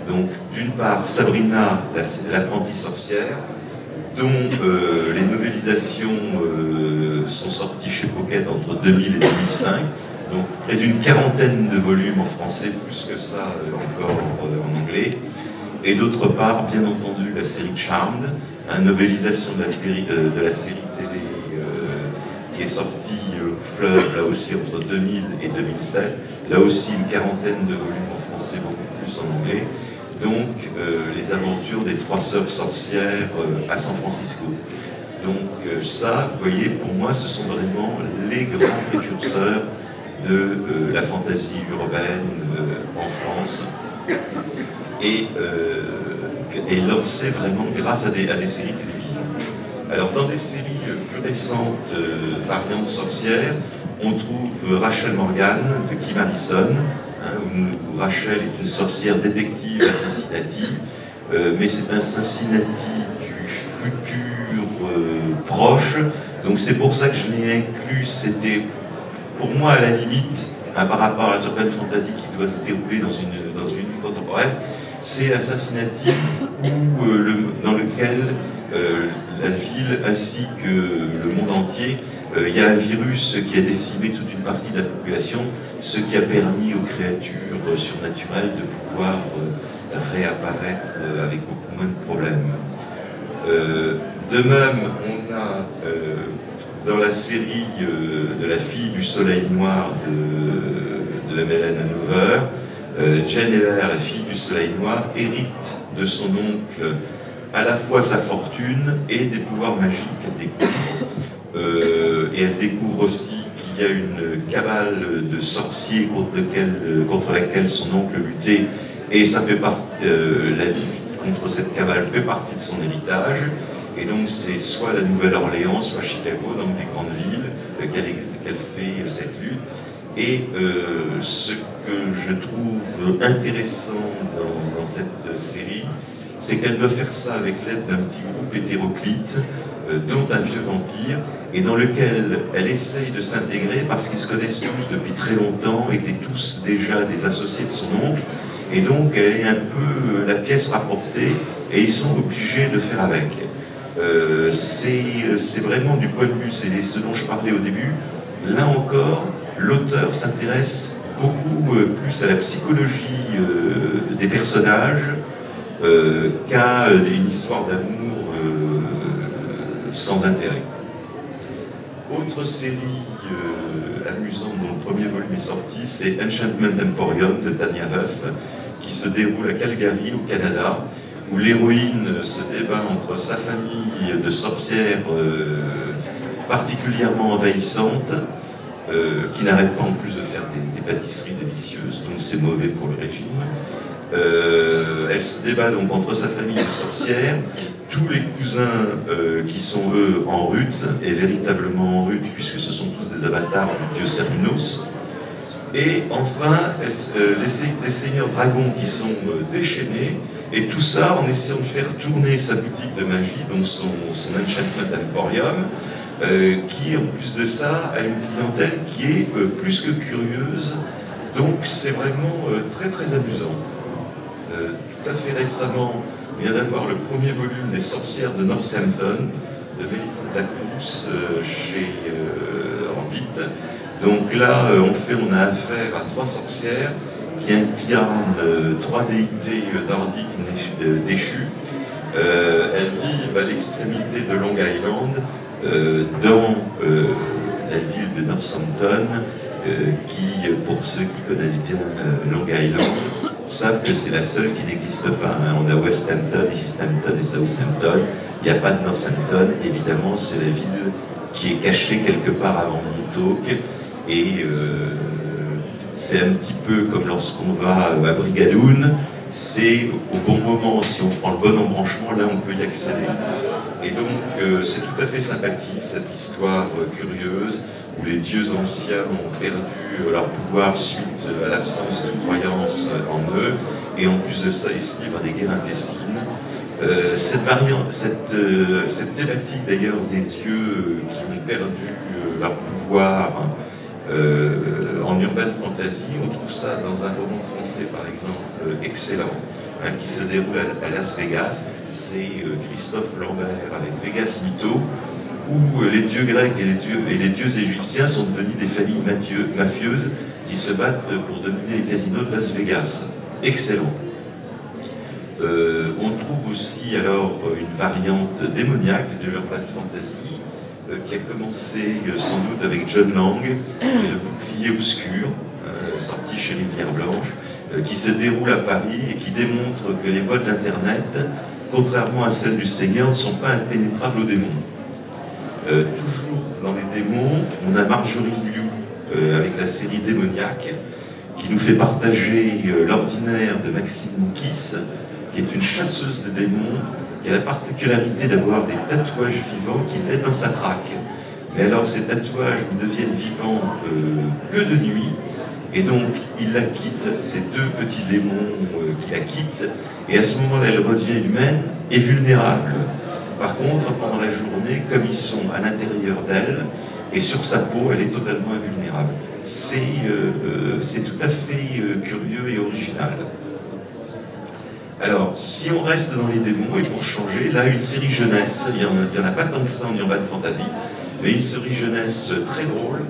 Donc, d'une part, Sabrina, l'apprentie sorcière, dont les novélisations sont sorties chez Pocket entre 2000 et 2005, donc près d'une quarantaine de volumes en français, plus que ça encore en anglais. Et d'autre part, bien entendu, la série Charmed, une novélisation de la série télé qui est sortie Fleuve, là aussi entre 2000 et 2007. Là aussi, une quarantaine de volumes en français, beaucoup plus en anglais. Donc, les aventures des 3 sœurs sorcières à San Francisco. Donc, ça, vous voyez, pour moi, ce sont vraiment les grands précurseurs de la fantaisie urbaine en France. Et lancé vraiment grâce à des séries télévision. Alors, dans des séries plus récentes, variantes sorcières, on trouve Rachel Morgan de Kim Harrison, où Rachel est une sorcière détective assassinative, mais c'est un Cincinnati du futur proche, donc c'est pour ça que je l'ai inclus. C'était pour moi à la limite, par rapport à l'urban fantasy qui doit se dérouler dans une vie contemporaine, c'est un Cincinnati dans lequel la ville ainsi que le monde entier, il y a un virus qui a décimé toute une partie de la population, ce qui a permis aux créatures surnaturelles de pouvoir réapparaître avec beaucoup moins de problèmes. De même, on a dans la série de La fille du soleil noir de Helen Hanover, Jane Eyre, la fille du soleil noir, hérite de son oncle à la fois sa fortune et des pouvoirs magiques qu'elle découvre. Et elle découvre aussi qu'il y a une cabale de sorciers contre laquelle son oncle luttait, et ça fait partie, la lutte contre cette cabale fait partie de son héritage. Et donc c'est soit la Nouvelle-Orléans, soit Chicago, donc des grandes villes, qu'elle fait cette lutte. Et ce que je trouve intéressant dans cette série, c'est qu'elle doit faire ça avec l'aide d'un petit groupe hétéroclite, dont un vieux vampire, et dans lequel elle essaye de s'intégrer parce qu'ils se connaissent tous depuis très longtemps, étaient tous déjà des associés de son oncle, et donc elle est un peu la pièce rapportée, et ils sont obligés de faire avec. C'est vraiment du point de vue, c'est ce dont je parlais au début, là encore, l'auteur s'intéresse beaucoup plus à la psychologie des personnages qu'à une histoire d'amour sans intérêt. Autre série amusante dont le premier volume est sorti, c'est Enchantment Emporium de Tanya Huff, qui se déroule à Calgary, au Canada, où l'héroïne se débat entre sa famille de sorcières particulièrement envahissantes, qui n'arrêtent pas en plus de faire des pâtisseries délicieuses, donc c'est mauvais pour le régime. Elle se débat donc entre sa famille de sorcières, tous les cousins qui sont eux en rut, et véritablement en rut, puisque ce sont tous des avatars du dieu Cernunnos, et enfin des seigneurs dragons qui sont déchaînés, et tout ça en essayant de faire tourner sa boutique de magie, donc son Enchantment Emporium, qui en plus de ça a une clientèle qui est plus que curieuse, donc c'est vraiment très très amusant. Tout à fait récemment, on vient d'avoir le premier volume des Sorcières de Northampton, de Melissa Dacruz chez Orbit. Donc là, on a affaire à 3 sorcières qui incarnent 3 déités nordiques déchues. Elles vivent à l'extrémité de Long Island, dans la ville de Northampton, qui, pour ceux qui connaissent bien Long Island, savent que c'est la seule qui n'existe pas. On a Westhampton, Easthampton et Southampton. Il n'y a pas de Northampton. Évidemment, c'est la ville qui est cachée quelque part avant Montauk. Et c'est un petit peu comme lorsqu'on va à Brigadoon. C'est au bon moment, si on prend le bon embranchement, là on peut y accéder. Et donc c'est tout à fait sympathique cette histoire curieuse où les dieux anciens ont perdu leur pouvoir suite à l'absence de croyance en eux, et en plus de ça ils se livrent à des guerres intestines. Cette thématique d'ailleurs des dieux qui ont perdu leur pouvoir en urban fantasy, on trouve ça dans un roman français par exemple excellent, qui se déroule à Las Vegas. C'est Christophe Lambert avec Vegas Mytho, où les dieux grecs et les dieux égyptiens sont devenus des familles mafieuses qui se battent pour dominer les casinos de Las Vegas. Excellent. On trouve aussi alors une variante démoniaque de l'urban fantasy qui a commencé sans doute avec John Lang, le bouclier obscur, sorti chez Rivière Blanche, qui se déroule à Paris et qui démontre que les voies d'Internet, contrairement à celles du Seigneur, ne sont pas impénétrables aux démons. Toujours dans les démons, on a Marjorie Liu avec la série Démoniaque, qui nous fait partager l'ordinaire de Maxime Moukis, qui est une chasseuse de démons, qui a la particularité d'avoir des tatouages vivants qui l'aident dans sa traque. Mais alors ces tatouages ne deviennent vivants que de nuit, et donc il la quitte, ces deux petits démons qui la quittent, et à ce moment-là elle redevient humaine et vulnérable. Par contre, pendant la journée, comme ils sont à l'intérieur d'elle, et sur sa peau, elle est totalement invulnérable. C'est tout à fait curieux et original. Alors, si on reste dans les démons, et pour changer, là, une série jeunesse, il n'y en a pas tant que ça en urban fantasy, mais une série jeunesse très drôle,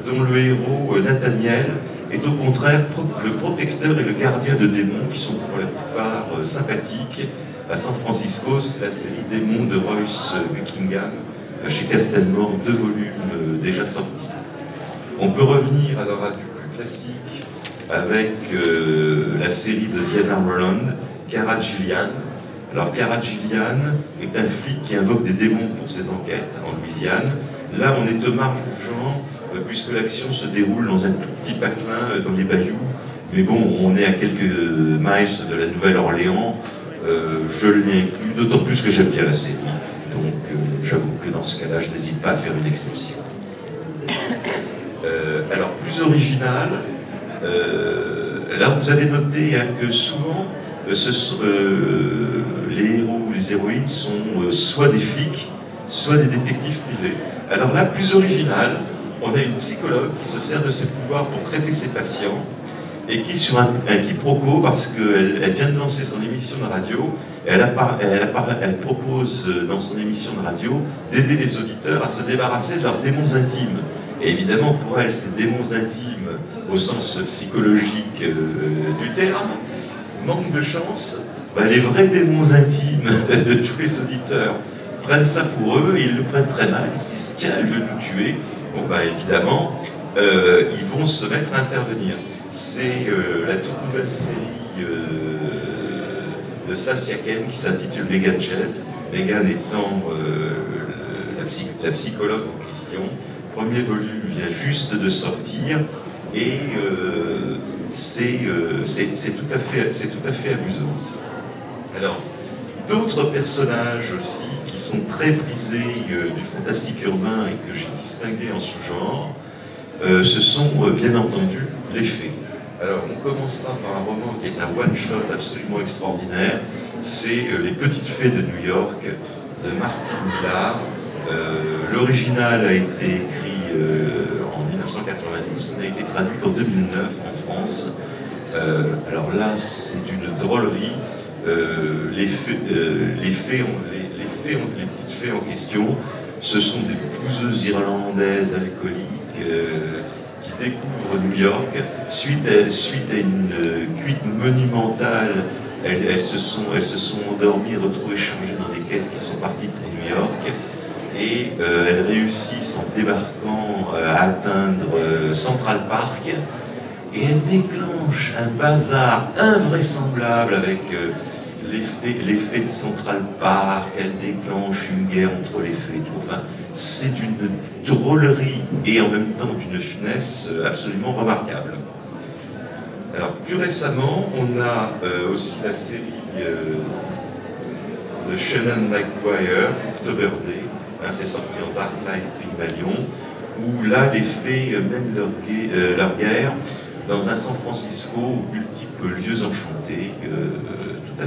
dont le héros, Nathaniel, est au contraire le protecteur et le gardien de démons, qui sont pour la plupart sympathiques. À San Francisco, c'est la série Démons de Royce Buckingham, chez Castelmore, 2 volumes déjà sortis. On peut revenir alors à du plus classique avec la série de Diana Rolland, Cara Gillian. Alors Cara Gillian est un flic qui invoque des démons pour ses enquêtes en Louisiane. Là, on est aux marges du genre, puisque l'action se déroule dans un tout petit patelin dans les bayous. Mais bon, on est à quelques miles de la Nouvelle-Orléans. Je l'ai inclus, d'autant plus que j'aime bien la série. Donc j'avoue que dans ce cas-là, je n'hésite pas à faire une exception. Alors, plus original, là vous avez noté que souvent, les héros ou les héroïnes sont soit des flics, soit des détectives privés. Alors là, plus original, on a une psychologue qui se sert de ses pouvoirs pour traiter ses patients, et qui, sur un quiproquo, parce qu'elle vient de lancer son émission de radio, elle propose dans son émission de radio d'aider les auditeurs à se débarrasser de leurs démons intimes. Et évidemment, pour elle, ces démons intimes, au sens psychologique du terme, manque de chance, les vrais démons intimes de tous les auditeurs prennent ça pour eux, et ils le prennent très mal, ils se disent « tiens, elle veut nous tuer ». Bon, évidemment, ils vont se mettre à intervenir. C'est la toute nouvelle série de Stacia Ken qui s'intitule Megan Chase. Megan étant la psychologue en question. Premier volume vient juste de sortir et c'est tout à fait amusant. Alors, d'autres personnages aussi qui sont très prisés du fantastique urbain et que j'ai distingués en sous-genre, ce sont bien entendu les fées. Alors, on commencera par un roman qui est un one-shot absolument extraordinaire. C'est Les Petites Fées de New York, de Martine Millar. L'original a été écrit en 1992, il a été traduit en 2009 en France. Alors là, c'est une drôlerie. Les petites fées en question, ce sont des pouseuses irlandaises alcooliques qui découvrent New York suite à une cuite monumentale. Elles se sont endormies, retrouvées chargées dans des caisses qui sont parties pour New York, et elles réussissent en débarquant à atteindre Central Park, et elles déclenchent un bazar invraisemblable avec les fées de Central Park. Elles déclenchent une guerre entre les fées et tout. Enfin, c'est une drôlerie et en même temps d'une finesse absolument remarquable. Alors, plus récemment, on a aussi la série de Shannon McGuire, October Day. C'est sorti en Dark Light Pygmalion, où là, les fées mènent leur guerre dans un San Francisco aux multiples lieux enchantés, tout à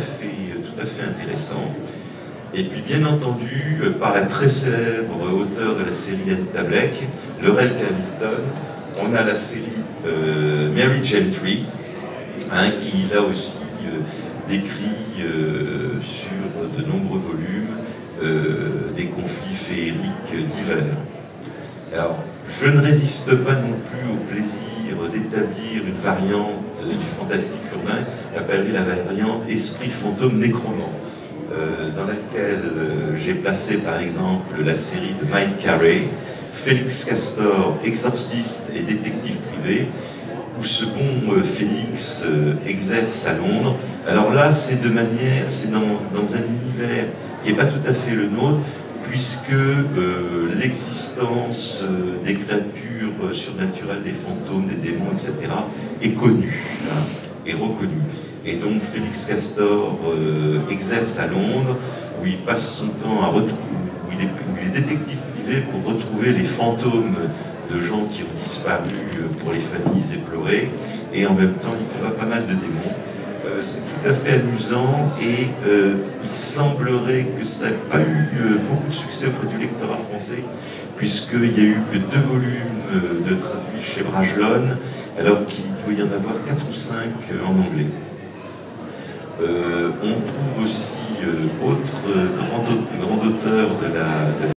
fait intéressant. Et puis, bien entendu, par la très célèbre auteure de la série Anita Blake, Laurel Hamilton, on a la série Mary Gentry, qui là aussi décrit sur de nombreux volumes des conflits féeriques divers. Alors, je ne résiste pas non plus au plaisir d'établir une variante du fantastique urbain appelée la variante esprit fantôme nécromant, dans laquelle j'ai placé par exemple la série de Mike Carey, Félix Castor, exorciste et détective privé, où ce bon Félix exerce à Londres. Alors là, c'est dans un univers qui n'est pas tout à fait le nôtre, puisque l'existence des créatures surnaturelles, des fantômes, des démons, etc., est connue, hein, est reconnue. Et donc Félix Castor exerce à Londres, où il passe son temps où il est détective privé pour retrouver les fantômes de gens qui ont disparu pour les familles éplorées, et en même temps il combat pas mal de démons. C'est tout à fait amusant et il semblerait que ça n'ait pas eu beaucoup de succès auprès du lectorat français, puisqu'il n'y a eu que 2 volumes de traduits chez Bragelonne, alors qu'il doit y en avoir 4 ou 5 en anglais. On trouve aussi autre grand